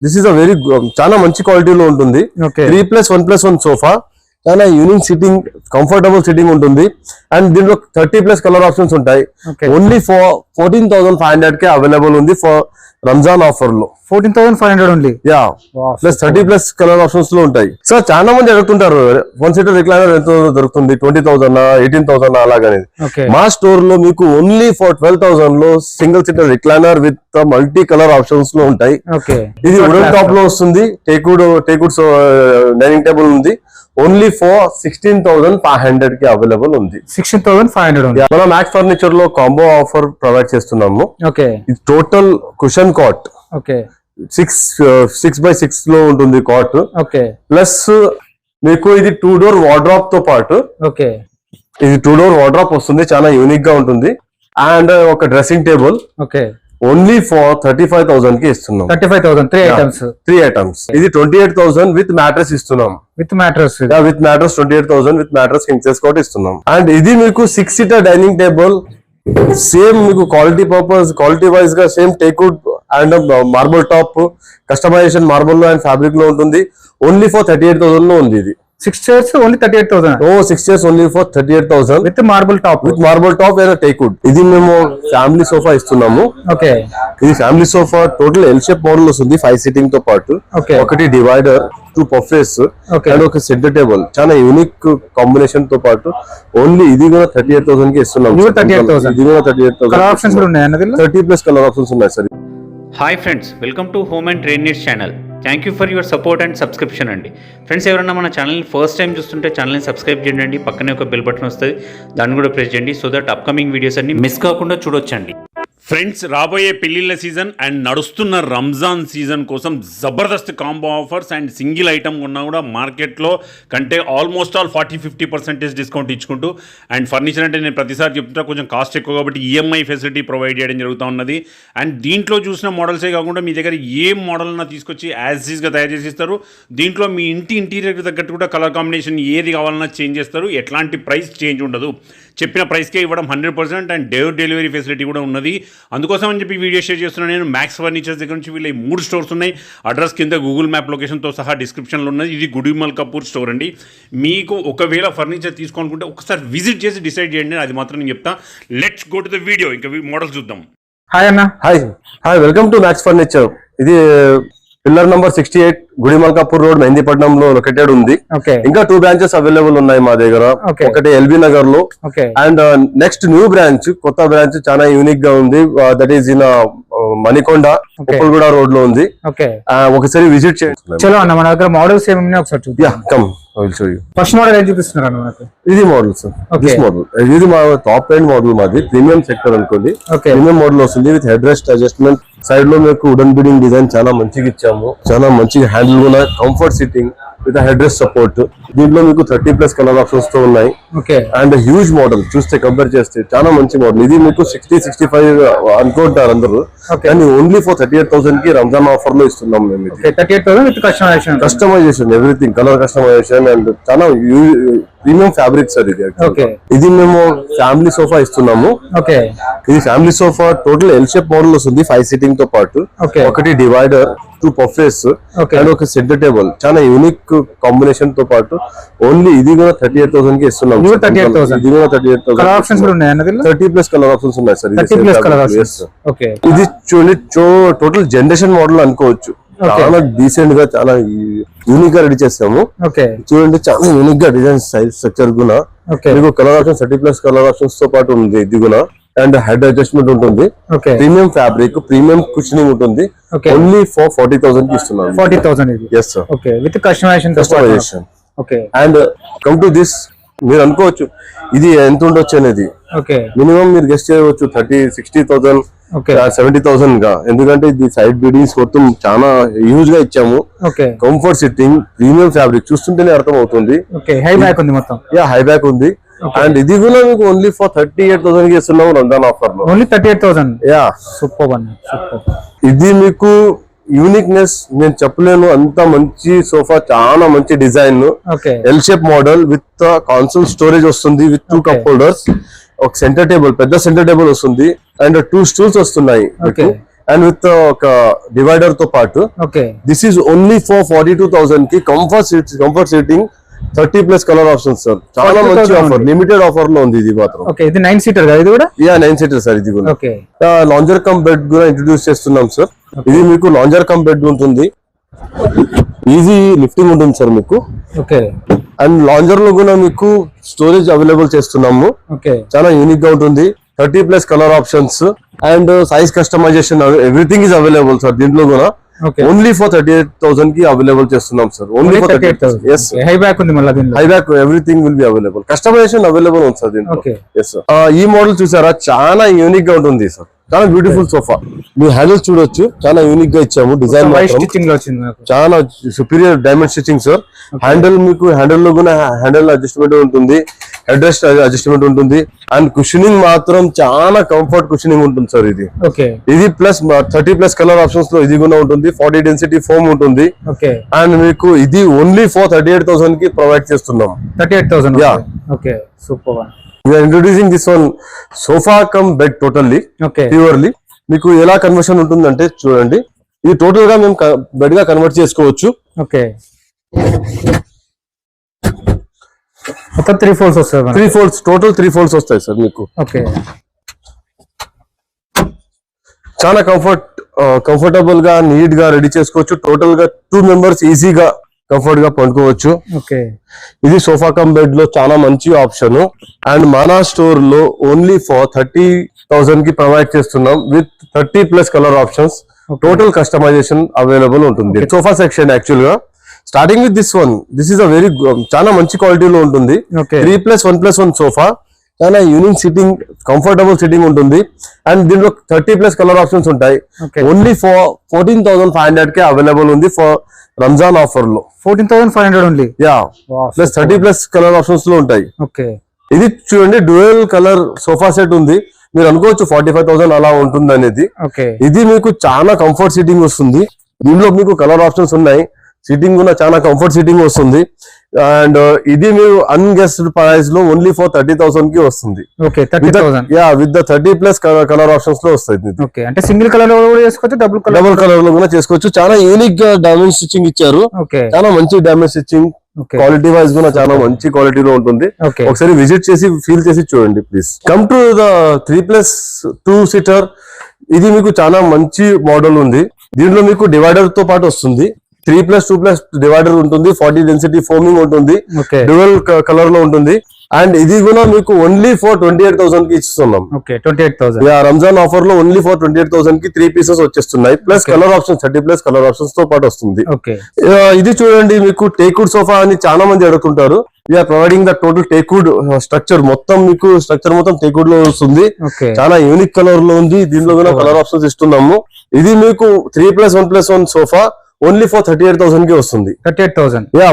This is a very చాలా మంచి క్వాలిటీలో ఉంటుంది. 3+1+1 సోఫా, చాలా యూనిక్ సిట్టింగ్, కంఫర్టబుల్ సిట్టింగ్ ఉంటుంది. అండ్ దీంట్లో 30+ కలర్ ఆప్షన్స్ ఉంటాయి. ఓన్లీ 14,500 కే అవైలబుల్ ఉంది ఫర్ రంజాన్ ఆఫర్ లో. 14,500 only. Yeah, plus 30+ colour options లో ఉంటాయి. సార్ చాలా మంది అడుగుతుంటారు 1 సీటర్ రిక్లైనర్ ఎంత దొరుకుతుంది, 20,000 18,000 అలాగనేది. మా స్టోర్ లో మీకు ఓన్లీ ఫర్ 12,000 లో single seater recliner with multi colour options లో ఉంటాయి. ఇది వుడెన్ టాప్ లో వస్తుంది. టేక్వుడ్ డైనింగ్ టేబుల్ ఉంది. ఓన్లీ ఫర్ 16,500 కి అవైలబుల్ ఉంది. 16,500. మనం మ్యాక్స్ ఫర్నిచర్ లో కాంబో ఆఫర్ ప్రొవైడ్ చేస్తున్నాము. ఇది టోటల్ కుషన్ కాట్ 6x6 లో ఉంటుంది కాట్. ప్లస్ మీకు ఇది 2 డోర్ వార్డ్రాప్ తో పాటు ఇది 2 డోర్ వార్డ్రాప్ వస్తుంది. చాలా యూనిక్ గా ఉంటుంది. అండ్ ఒక డ్రెస్సింగ్ టేబుల్ ఓన్లీ ఫర్ 35,000 కి ఇస్తున్నాం. 35,000 3 ఐటమ్స్. ఇది 28,000 విత్ మ్యాట్రెస్ ఇస్తున్నాం. With mattress 28,000 with mattress king size cot ఇస్తున్నాం. అండ్ ఇది మీకు 6 సీటర్ డైనింగ్ టేబుల్, సేమ్ మీకు క్వాలిటీ వైజ్ గా same teakwood and marble top, customization marble లో అండ్ ఫ్యాబ్రిక్ లో ఉంటుంది. ఓన్లీ ఫర్ 38,000 లో ఉంది. ఇది 6 chairs only 38,000. 6 chairs only for 38,000 with marble top. And teakwood. ఇది మేము ఫ్యామిలీ సోఫా ఇస్తున్నాము. ఇది family sofa total L shape model వస్తుంది. 5 సీటింగ్ తో పాటు ఒకటి డివైడర్, 2 పఫెస్ అండ్ ఒక సెంటర్ టేబుల్. చాలా యూనిక్ కాంబినేషన్ తో పాటు ఓన్లీ ఇది కూడా 38,000 కి ఇస్తున్నాం. ఇది కూడా 38,000. 30+ కలర్ ఆప్షన్స్ ఉన్నాయి sir. Hi friends, welcome to home and trade needs channel. Thank you for your support and subscription అండి. ఫ్రెండ్స్, ఎవరైనా మన ఛానల్ని ఫస్ట్ టైం చూస్తుంటే ఛానల్ని సబ్స్క్రైబ్ చేయండి. పక్కనే ఒక బెల్ బటన్ వస్తుంది, దాన్ని కూడా ప్రెస్ చేయండి. సో దట్ అప్కమింగ్ వీడియోస్ అన్ని మిస్ కాకుండా చూడొచ్చండి. ఫ్రెండ్స్, రాబోయే పెళ్లిళ్ళ సీజన్ అండ్ నడుస్తున్న రంజాన్ సీజన్ కోసం Jabardasth combo offers and single item ఉన్నా కూడా మార్కెట్లో కంటే ఆల్మోస్ట్ ఆల్ 40-50% డిస్కౌంట్ ఇచ్చుకుంటూ, అండ్ ఫర్నిచర్ అంటే నేను ప్రతిసారి చెప్తుంటా కొంచెం కాస్ట్ ఎక్కువ కాబట్టి ఈఎంఐ ఫెసిలిటీ ప్రొవైడ్ చేయడం జరుగుతూ ఉన్నది. అండ్ దీంట్లో చూసిన మోడల్సే కాకుండా మీ దగ్గర ఏ మోడల్ అన్నా తీసుకొచ్చి యాజ్ ఈజ్గా తయారు చేసి ఇస్తారు. దీంట్లో మీ ఇంటీరియర్కి తగ్గట్టు కూడా కలర్ కాంబినేషన్ ఏది కావాలన్నా చేంజ్ చేస్తారు. ఎట్లాంటి ప్రైస్ చేంజ్ ఉండదు. చెప్పిన ప్రైస్కే ఇవ్వడం 100%. అండ్ డెలివరీ ఫెసిలిటీ కూడా ఉన్నది. అందుకోసం అని చెప్పి వీడియో షేర్ చేస్తున్నాను నేను. మ్యాక్స్ ఫర్నిచర్స్ దగ్గర నుంచి వీళ్ళ 3 స్టోర్స్ ఉన్నాయి. అడ్రస్ కింద గూగుల్ మ్యాప్ లొకేషన్తో సహా డిస్క్రిప్షన్లో ఉన్నది. ఇది గుడిమల్ కపూర్ స్టోర్ అండి. మీకు ఒకవేళ ఫర్నిచర్ తీసుకోవాలనుకుంటే ఒకసారి విజిట్ చేసి డిసైడ్ చేయండి. అది మాత్రం నేను చెప్తా. Let's go to the video. ఇంకా మోడల్ చూద్దాం. హాయ్ అన్న. Hi, welcome to Max furniture. ఇది పిల్లర్ నంబర్ 68 గుడిమల్కాపూర్ రోడ్, మెహందీపట్నంలో లొకేటెడ్ ఉంది. ఇంకా 2 బ్రాంచెస్ అవైలబుల్ ఉన్నాయి మా దగ్గర. ఒకటి ఎల్బీ నగర్ లో అండ్ నెక్స్ట్ న్యూ బ్రాంచ్, కొత్త బ్రాంచ్ చాలా యూనిక్ గా ఉంది. That is in Manikonda, Uppalguda road లో ఉంది. ఒకసారి విజిట్ చేయండి. చలో అన్న, మన దగ్గర మోడల్స్ ఏమన్నా ఒకసారి చూద్దాం. ఫస్ట్ మోడల్ ఏం చూపిస్తున్నారు అన్న? ఇది మోడల్ సార్. మోడల్ ఇది మా టాప్ ఎండ్ మోడల్. మాది ప్రీమియం సెక్టర్ అనుకోండి. ప్రీమియం మోడల్ వస్తుంది with head rest adjustment. Side లో మీకు వుడెన్ బీడింగ్ డిజైన్ చాలా మంచిగా ఇచ్చాము. చాలా మంచిగా హ్యాండిల్ కూడా, comfort sitting with head rest support. దీంట్లో మీకు 30+ కలర్ ఆప్షన్స్ తో ఉన్నాయి. అండ్ హ్యూజ్ మోడల్ చూస్తే కంపేర్ చేస్తే చాలా మంచి మోడల్. ఇది మీకు 60-65 అనుకుంటారు అందరూ, కానీ ఓన్లీ ఫర్ 38,000 కి రంజాన్ ఆఫర్ లో ఇస్తున్నాం మేము. 38,000 with customization everything, colour customization and చాలా ప్రీమియం ఫ్యాబ్రిక్ సార్ ఇది. ఇది మేము ఫ్యామిలీ సోఫా ఇస్తున్నాము. ఇది family sofa total L shape model వస్తుంది. 5 సీటింగ్ తో పాటు ఒకటి డివైడర్, 2 పఫెస్ అండ్ ఒక సెంటర్ టేబుల్. చాలా యూనిక్ కాంబినేషన్ తో పాటు ఓన్లీ ఇది కూడా 38,000 కి ఇస్తున్నాం. ఇది కూడా 38,000. 30+ కలర్ ఆప్షన్స్ ఉన్నాయి సార్. ఇది చూడండి, టోటల్ జనరేషన్ మోడల్ అనుకోవచ్చు. చాలా డీసెంట్ గా, చాలా యూనిక్ గా రెడీ చేస్తాము. చూడండి, చాలా యూనిక్ గా డిజైన్, సైజ్ స్ట్రక్చర్ కూడా మీకు కలర్ ఆప్షన్ 30+ కలర్ ఆప్షన్స్ తో పాటు ఉంది. ఇది కూడా అండ్ హెడ్ అడ్జస్ట్మెంట్ ఉంటుంది. ప్రీమియం ఫ్యాబ్రిక్, ప్రీమియం కుషనింగ్ ఉంటుంది. ఓన్లీ ఫర్ 40,000 కి ఇస్తున్నాం. 40,000 yes sir. With customization. And come to this, మీరు అనుకోవచ్చు ఇది ఎంత ఉండొచ్చు అనేది. మినిమం మీరు గెస్ట్ చేయవచ్చు 30-60,000, 70,000 గా. ఎందుకంటే ఇది సైడ్ బీడింగ్స్ మొత్తం చాలా హ్యూజ్ గా ఇచ్చాము. కంఫర్ట్ సిట్టింగ్, ప్రీమియం ఫ్యాబ్రిక్ చూస్తుంటేనే అర్థం అవుతుంది. హై బ్యాక్ ఉంది మొత్తం. హై బ్యాక్ ఉంది. అండ్ ఇది కూడా మీకు ఓన్లీ ఫర్ 38,000 కి ఇస్తున్నాము రంజాన్ ఆఫర్ లో. ఓన్లీ 38,000. సూపర్ అన్న, సూపర్. ఇది మీకు యూనిక్నెస్ నేను చెప్పలేను. అంత మంచి సోఫా, చాలా మంచి design, L shape model with console storage వస్తుంది విత్ 2 కప్ హోల్డర్స్, ఒక సెంటర్ టేబుల్, పెద్ద సెంటర్ టేబుల్ వస్తుంది అండ్ 2 స్టూల్స్ వస్తున్నాయి. అండ్ విత్ ఒక డివైడర్ తో పాటు. Okay, this is only for 42,000 కి comfort seating 30+ colour options sir. చాలా మంచి ఆఫర్, లిమిటెడ్ ఆఫర్ లో ఉంది ఇది మాత్రం. ఓకే, ఇది 9 సీటర్ కదా ఇది కూడా? 9 సీటర్ సార్ ఇది కూడా. ఓకే, లాంజర్ కమ్ బెడ్ కూడా ఇంట్రడ్యూస్ చేస్తున్నాం సార్. ఇది మీకు లాంజర్ కమ్ బెడ్ ఉంటుంది, ఈజీ లిఫ్టింగ్ ఉంటుంది సార్ మీకు. ఓకే, అండ్ లాంజర్ లో కూడా మీకు స్టోరేజ్ అవైలబుల్ చేస్తున్నాము. ఓకే, చాలా యూనిక్ గా ఉంటుంది. 30+ colour options and size customization everything is available sir దీంట్లో కూడా. ఓకే, ఓన్లీ ఫర్ 38,000 కి అవైలబుల్ చేస్తున్నాం sir. Only for 38,000. yes high back ఉంది మళ్ళీ దీంట్లో. High back everything will be available, customization available ఉంది సార్ దీంట్లో. Okay, yes sir. ఈ మోడల్ చూసారా, చాలా యూనిక్ గా ఉంటుంది సార్. చాలా బ్యూటిఫుల్ సోఫా. మీ హ్యాండిల్స్ చూడొచ్చు, చాలా యూనిక్ గా ఇచ్చాము. డిజైన్ స్టిచ్చింగ్ లో వచ్చింది నాకు. చాలా superior diamond stitching sir. Handle మీకు హ్యాండిల్ లో కూడా హ్యాండిల్ అడ్జస్ట్మెంట్ ఉంటుంది, హెడ్ రెస్ట్ అడ్జస్ట్మెంట్ ఉంటుంది. అండ్ కుషనింగ్ మాత్రం చాలా కంఫర్ట్ కుషనింగ్ ఉంటుంది సార్ ఇది. ఓకే, ఇది ప్లస్ 30+ కలర్ ఆప్షన్స్ లో ఇది కూడా ఉంటుంది. 40 డెన్సిటీ ఫోమ్ ఉంటుంది. ఓకే, అండ్ మీకు ఇది ఓన్లీ ఫర్ 38,000 కి ప్రొవైడ్ చేస్తున్నాం. 38,000. Yeah. Okay, super. We are introducing this one sofa cum bed totally. Okay, purely మీకు ఎలా కన్వర్షన్ ఉంటుందంటే చూడండి, ఇది టోటల్ గా మేము బెడ్ గా కన్వర్ట్ చేసుకోవచ్చు. ఓకే, మొత్తం 3 folds వస్తాయి. 3 folds టోటల్ 3 folds వస్తాయి సార్ మీకు. ఓకే, చాలా కంఫర్టబుల్ గా నీట్ గా రెడీ చేసుకోవచ్చు. టోటల్ గా 2 members ఈజీగా కంఫర్ట్ గా పండుకోవచ్చు. ఓకే, ఇది సోఫా కమ్ బెడ్ లో చాలా మంచి ఆప్షన్. అండ్ మానా స్టోర్ లో ఓన్లీ ఫర్ 30,000 కి ప్రొవైడ్ చేస్తున్నాం with 30+ colour options. Total customization available ఉంటుంది. సోఫా సెక్షన్ యాక్చువల్ గా starting with this one. This is a very చాలా మంచి క్వాలిటీలో ఉంటుంది. 3+1+1 సోఫా, చాలా యూనిక్ సిట్టింగ్, కంఫర్టబుల్ సిట్టింగ్ ఉంటుంది. అండ్ దీంట్లో 30+ కలర్ ఆప్షన్స్ ఉంటాయి. ఓన్లీ ఫర్ 14,500 కే అవైలబుల్ ఉంది ఫర్ రంజాన్ ఆఫర్ లో. 14,500 only. Yeah, plus 30+ colour options లో ఉంటాయి. ఓకే, ఇది చూడండి, డ్యూయల్ కలర్ సోఫా సెట్ ఉంది. మీరు అనుకోవచ్చు 45,000 అలా ఉంటుంది అనేది. ఓకే, ఇది మీకు చాలా కంఫర్ట్ సీటింగ్ వస్తుంది. దీనిలో మీకు కలర్ ఆప్షన్స్ ఉన్నాయి, సీటింగ్ కూడా చాలా కంఫర్ట్ సీటింగ్ వస్తుంది. అండ్ ఇది మీరు అన్గెస్డ్ ప్రైస్ లో ఓన్లీ ఫర్ 30,000 కి వస్తుంది. Okay, 30,000. Yeah, with the 30+ colour options లో వస్తుంది. ఓకే, అంటే సింగిల్ కలర్ లో కూడా చేసుకోవచ్చు, డబుల్ కలర్ లో కూడా చేసుకోవచ్చు. చాలా యూనిక్ గా డైమండ్ స్టిచ్చింగ్ ఇచ్చారు. ఓకే, చాలా మంచి డైమండ్ స్టిచ్చింగ్, క్వాలిటీ వైజ్ కూడా చాలా మంచి క్వాలిటీలో ఉంటుంది. ఒకసారి విజిట్ చేసి ఫీల్ చేసి చూడండి please. Come to the 3+2 seater. ఇది మీకు చాలా మంచి మోడల్ ఉంది. దీంట్లో మీకు డివైడర్ తో పాటు వస్తుంది. 3+2+ డివైడర్ ఉంటుంది, 40 డెన్సిటీ ఫోమింగ్ ఉంటుంది, డ్యూయల్ కలర్ లో ఉంటుంది. అండ్ ఇది కూడా మీకు ఓన్లీ ఫర్ 28,000 కి ఇస్తున్నాం. 28,000. రంజాన్ ఆఫర్ లో ఓన్లీ ఫర్ 28,000 కి 3 pieces వచ్చేస్తున్నాయి. Plus colour option 30+ colour options తో పాటు వస్తుంది. ఇది చూడండి, మీకు టేక్వుడ్ సోఫా అని చాలా మంది అడుగుతుంటారు. We're providing the total teakwood structure. మొత్తం మీకు స్ట్రక్చర్ మొత్తం టేక్వుడ్ లో వస్తుంది. చాలా యూనిక్ కలర్ లో ఉంది. దీంట్లో కూడా కలర్ ఆప్షన్స్ ఇస్తున్నాము. ఇది మీకు 3+1+1 సోఫా ఓన్లీ ఫర్ 38,000 కి వస్తుంది. 38,000. యా,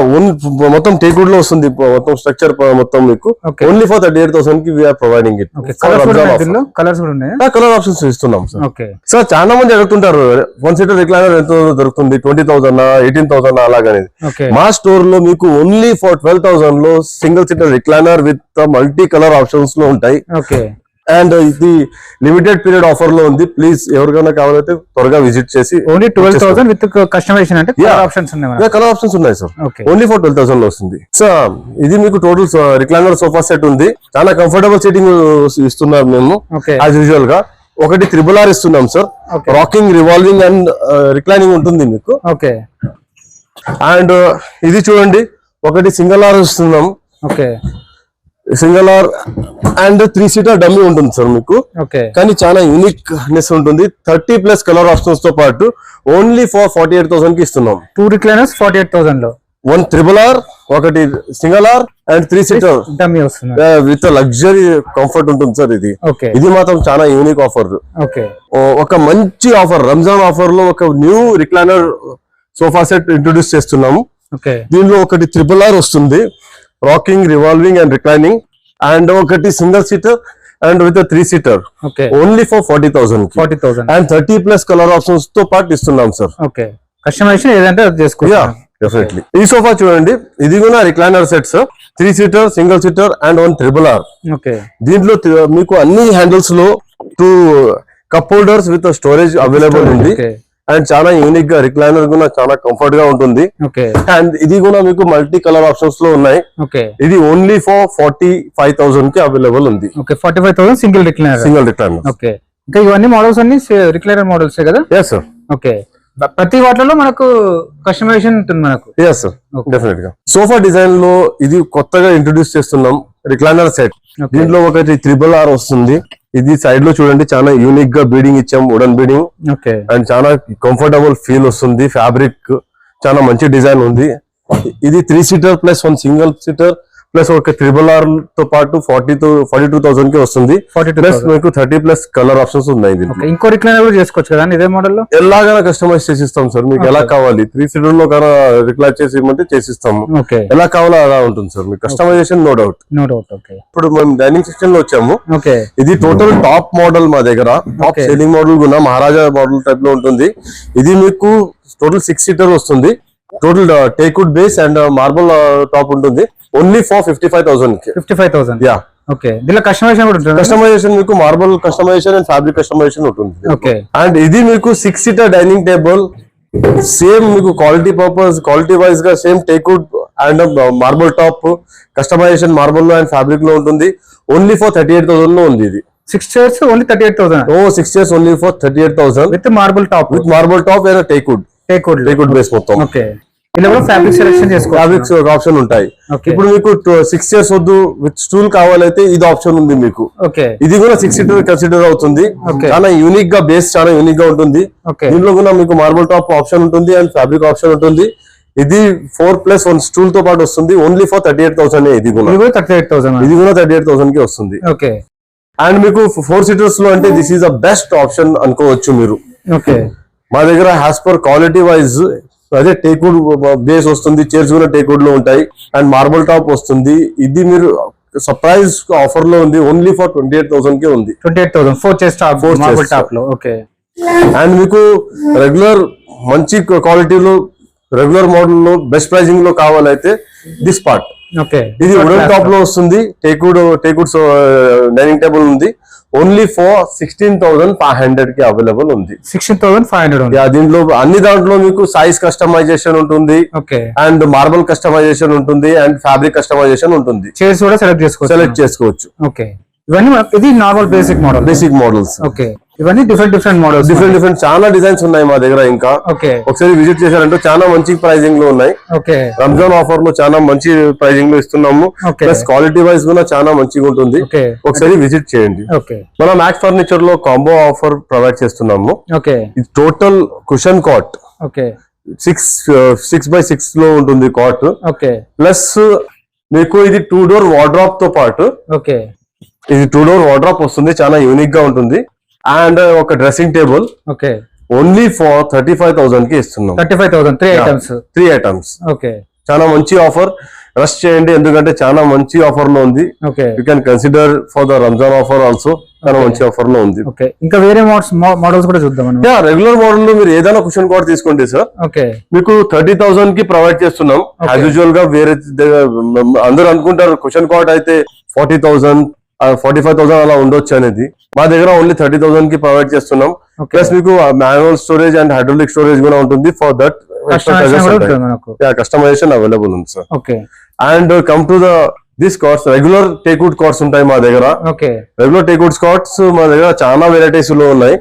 మొత్తం టేక్వుడ్ లో వస్తుంది. మొత్తం స్ట్రక్చర్ మొత్తం మీకు ఓన్లీ ఫర్ 38,000 కి we're providing it. Colour options ఇస్తున్నాం సార్. సార్ చాలా మంది అడుగుతుంటారు 1 seater రిక్లైనర్ ఎంత దొరుకుతుంది, 20,000, 18,000 అలాగనేది. మా స్టోర్ లో మీకు ఓన్లీ ఫర్ 12,000 లో single seater recliner with multi colour options లో ఉంటాయి. అండ్ ఇది లిమిటెడ్ పీరియడ్ ఆఫర్ లో ఉంది. ప్లీజ్ ఎవరికైనా కావాలంటే త్వరగా విజిట్ చేసి. ఓన్లీ 12,000 విత్ కస్టమైజేషన్ అంటే కలర్ ఆప్షన్స్ ఉన్నాయి. కలర్ ఆప్షన్స్ ఉన్నాయి సార్. ఓన్లీ ఫర్ 12,000 లో వస్తుంది సార్. ఇది మీకు టోటల్ రిక్లైనర్ సోఫా సెట్ ఉంది. చాలా కంఫర్టబుల్ సీటింగ్ ఇస్తున్నారు మేము యాజ్ యూజువల్ గా. ఒకటి 3R ఇస్తున్నాం sir. Rocking, revolving and reclining ఉంటుంది మీకు. అండ్ ఇది చూడండి, ఒకటి సింగిల్ R ఇస్తున్నాం. Single R and 3 seater dummy ఉంటుంది సార్ మీకు. కానీ చాలా యూనిక్నెస్ ఉంటుంది. 30+ కలర్ ఆప్షన్స్ తో పాటు ఓన్లీ ఫర్ 48,000 కి ఇస్తున్నాం. 2 recliners 48,000 లో. 1 3R, ఒకటి single R and 3 seater dummy వస్తుంది విత్ లగ్జరీ కంఫర్ట్ ఉంటుంది సార్. ఇది మాత్రం చాలా యూనిక్ ఆఫర్. ఒక మంచి ఆఫర్, రంజాన్ ఆఫర్ లో ఒక new recliner sofa set introduce చేస్తున్నాము. దీనిలో ఒకటి 3R వస్తుంది, rocking, revolving and reclining. And ఒకటి single seater and with 3 seater only for 40,000 and 30+ colour options తో పాటు ఇస్తున్నాం సార్. కస్టమైజేషన్ ఏదంటే అది చేసుకోవచ్చు. డెఫినెట్లలీ. ఈ సోఫా చూడండి, ఇది కూడా recliner set sir. 3 seater, single seater and 1 3R. దీంట్లో మీకు అన్ని హ్యాండిల్స్ లో 2 cup holders with storage available ఉంది అండ్ చాలా యూనిక్ గా రిక్లైనర్ కూడా చాలా కంఫర్ట్ గా ఉంటుంది అండ్ ఇది కూడా మీకు మల్టీ కలర్ ఆప్షన్స్ లో ఉన్నాయి. ఇది ఓన్లీ ఫర్ 45,000 కి అవైలబుల్ ఉంది. 45,000 సింగిల్ రిక్లైనర్. ఓకే, ఇంకా ఇవన్నీ మోడల్స్ అన్ని రిక్లైనర్ మోడల్స్ కదా? Yes sir. ఓకే, ప్రతి వాటిలో మనకు కస్టమైజేషన్ ఉంటుంది మనకు. ఎస్ సార్, డెఫినెట్ గా. సోఫా డిజైన్ లో ఇది కొత్తగా ఇంట్రొడ్యూస్ చేస్తున్నాం రిక్లైనర్ సెట్. దీంట్లో ఒకటి 3R వస్తుంది. ఇది సైడ్ లో చూడండి చాలా యూనిక్ గా బీడింగ్ ఇచ్చాం, వుడెన్ బీడింగ్ అండ్ చాలా కంఫర్టబుల్ ఫీల్ వస్తుంది. ఫ్యాబ్రిక్ చాలా మంచి డిజైన్ ఉంది. ఇది 3 seater plus 1 single seater plus ఒక 3R తో పాటు 42,000 కి వస్తుంది. ప్లస్ మీకు 30+ కలర్ ఆప్షన్స్ ఉన్నాయి. ఇంకో రిక్లైనర్ కూడా చేసుకోవచ్చు కదా ఇదే మోడల్ లో? ఎలాగా కస్టమైజ్ చేసిస్తాం సార్, మీకు ఎలా కావాలి 3 సీటర్ లో కన్నా రిక్లైన్ చేసి ఇవ్వమంటే చేసిస్తాము. ఎలా కావాలో అలా ఉంటుంది సార్, మీకు కస్టమైజేషన్ నో డౌట్. ఇప్పుడు మనం డైనింగ్ సెక్షన్ లో వచ్చాము. ఇది టోటల్ టాప్ మోడల్ మా దగ్గర. టాప్ సేలింగ్ మోడల్ కూడా మహారాజా మోడల్ టైప్ లో ఉంటుంది. ఇది మీకు టోటల్ 6 సీటర్ వస్తుంది. Total teakwood base and marble top ఉంటుంది. ఓన్లీ ఫర్ 55,000 కి. 55,000. యా. ఓకే, దీనిలో కస్టమైజేషన్ కూడా ఉంటుంది. కస్టమైజేషన్ మీకు marble customization and fabric customization ఉంటుంది. ఓకే, అండ్ ఇది మీకు 6 సీటర్ డైనింగ్ టేబుల్. సేమ్ మీకు క్వాలిటీ వైజ్ గా same teakwood and marble top customization marble లో అండ్ ఫ్యాబ్రిక్ లో ఉంటుంది. ఓన్లీ ఫర్ 38,000 లో ఉంది. ఇది 6 chairs only 38,000. 6 chairs only for 38,000 with marble top and teakwood base మొత్తం. ఓకే, ఇలా కూడా ఫ్యాబ్రిక్ సెలెక్షన్ చేసుకోవచ్చు. ఫ్యాబ్రిక్స్ ఒక ఆప్షన్ ఉంటాయి. ఇప్పుడు మీకు 6 chairs వద్దు విత్ స్టూల్ కావాలైతే ఇది ఆప్షన్ ఉంది మీకు. ఇది కూడా 6 సీటర్ కన్సిడర్ అవుతుంది. చాలా యూనిక్ గా బేస్ చాలా యూనిక్ గా ఉంటుంది. దీంట్లో కూడా మీకు మార్బుల్ టాప్ ఆప్షన్ ఉంటుంది అండ్ ఫ్యాబ్రిక్ ఆప్షన్ ఉంటుంది. ఇది 4+1 స్టూల్ తో పాటు వస్తుంది. Only for 38,000. ఇది కూడా 38,000 కి వస్తుంది. అండ్ మీకు 4 సీటర్స్ లో అంటే this is the best option అనుకోవచ్చు మీరు. మా దగ్గర హ్యాస్ పర్ క్వాలిటీ వైజ్ అదే టేక్వుడ్ బేస్ వస్తుంది. చైర్స్ కూడా టేక్వుడ్ లో ఉంటాయి అండ్ మార్బుల్ టాప్ వస్తుంది. ఇది మీరు సర్ప్రైజ్ ఆఫర్ లో ఉంది. ఓన్లీ ఫర్ 28,000 కి ఉంది. 28,000 4 chairs మార్బుల్ టాప్ లో. అండ్ మీకు రెగ్యులర్ మంచి క్వాలిటీలో రెగ్యులర్ మోడల్ లో బెస్ట్ ప్రైజింగ్ లో కావాలైతే దిస్ పార్ట్. ఇది వుడెన్ టాప్ లో వస్తుంది. టేక్వుడ్ డైనింగ్ టేబుల్ ఉంది. ఓన్లీ ఫర్ 16,500 కి అవైలబుల్ ఉంది. 16,500. దీంట్లో అన్ని దాంట్లో మీకు సైజ్ కస్టమైజేషన్ ఉంటుంది అండ్ మార్బుల్ కస్టమైజేషన్ ఉంటుంది అండ్ ఫ్యాబ్రిక్ కస్టమైజేషన్ ఉంటుంది. చైర్స్ కూడా సెలెక్ట్ చేసుకోవచ్చు. ఇవన్నీ ఇది నార్మల్ బేసిక్ మోడల్స్. ఇవన్నీ డిఫరెంట్ మోడల్స్, డిఫరెంట్ చాలా డిజైన్స్ ఉన్నాయి మా దగ్గర. ఇంకా ఒకసారి విజిట్ చేశారంటే చాలా మంచి ప్రైజింగ్ లో ఉన్నాయి. రంజాన్ ఆఫర్ లో చాలా మంచి ప్రైజింగ్ లో ఇస్తున్నాము. ప్లస్ క్వాలిటీ వైజ్ కూడా చాలా మంచిగా ఉంటుంది. ఒకసారి విజిట్ చేయండి. మన మ్యాక్స్ ఫర్నిచర్ లో కాంబో ఆఫర్ ప్రొవైడ్ చేస్తున్నాము. ఇది టోటల్ కుషన్ కాట్ 6x6 లో ఉంటుంది కాట్. ప్లస్ మీకు ఇది 2 డోర్ వార్డ్రాప్ తో పాటు ఇది 2 డోర్ వార్డ్రాప్ వస్తుంది. చాలా యూనిక్ గా ఉంటుంది. అండ్ ఒక డ్రెస్సింగ్ టేబుల్ ఓన్లీ ఫర్ 35,000 కి ఇస్తున్నాం. 35,000 3 ఐటమ్స్. చాలా మంచి ఆఫర్. రష్ చేయండి ఎందుకంటే చాలా మంచి ఆఫర్ లో ఉంది. You can consider for the Ramzan offer also. చాలా మంచి ఆఫర్ లో ఉంది. ఇంకా వేరే మోడల్స్ కూడా చూద్దాం. రెగ్యులర్ మోడల్ లో మీరు ఏదైనా కుషన్ కార్డ్ తీసుకోండి సార్. మీకు 30,000 కి ప్రొవైడ్ చేస్తున్నాం. యాజ్ యూజువల్ గా వేరే అందరూ అనుకుంటారు కుషన్ కార్డ్ అయితే 40,000 45,000 అలా ఉండొచ్చు అనేది. మా దగ్గర ఓన్లీ 30,000 కి ప్రొవైడ్ చేస్తున్నాం. ప్లస్ మీకు manual storage and hydraulic storage కూడా ఉంటుంది. ఫర్ దట్ కస్టమైజేషన్ అవైలబుల్ ఉంది sir. And come to this cards regular teakwood cards ఉంటాయి మా దగ్గర. రెగ్యులర్ టేక్వుడ్ కార్డ్స్ మా దగ్గర చాలా వెరైటీస్ లో ఉన్నాయి.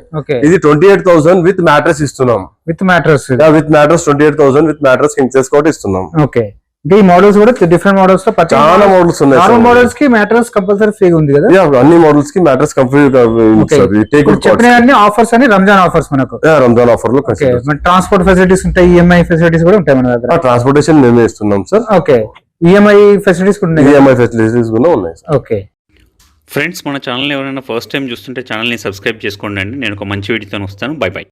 ఇది 28,000 విత్ మ్యాట్రెస్ ఇస్తున్నాం. With mattress 28,000 with mattress king size card ఇస్తున్నాం. ఈ మోడల్స్ కూడా డిఫరెంట్ మోడల్స్ లో చాలా మోడల్స్ ఉన్నాయి. నార్మల్ మోడల్స్ కి మ్యాట్రెస్ కంపల్సరీ ఫ్రీగా ఉంది కదా? అన్ని మోడల్స్ కి మ్యాట్రెస్ కంప్లీట్ చెప్పిన ఆఫర్స్ అని రంజాన్ ఆఫర్స్ మనకు. రంజాన్ ఆఫర్ లో ట్రాన్స్పోర్ట్ ఫెసిలిటీస్ ఉంటాయి, ఈఎంఐ ఫెసిలిటీస్ కూడా ఉంటాయి మన దగ్గర. ట్రాన్స్పోర్టేషన్ మేమే ఇస్తున్నాం సార్. ఈఎంఐ ఫెసిలిటీస్ కూడా ఉన్నాయి. ఈఎంఐ ఫెసిలిటీస్ కూడా ఉన్నాయి. ఫ్రెండ్స్, మన ఛానల్ ఎవరైనా ఫస్ట్ టైం చూస్తుంటే ఛానల్ని సబ్స్క్రైబ్ చేసుకోండి. నేను ఒక మంచి వీడియోతో వస్తాను. బై.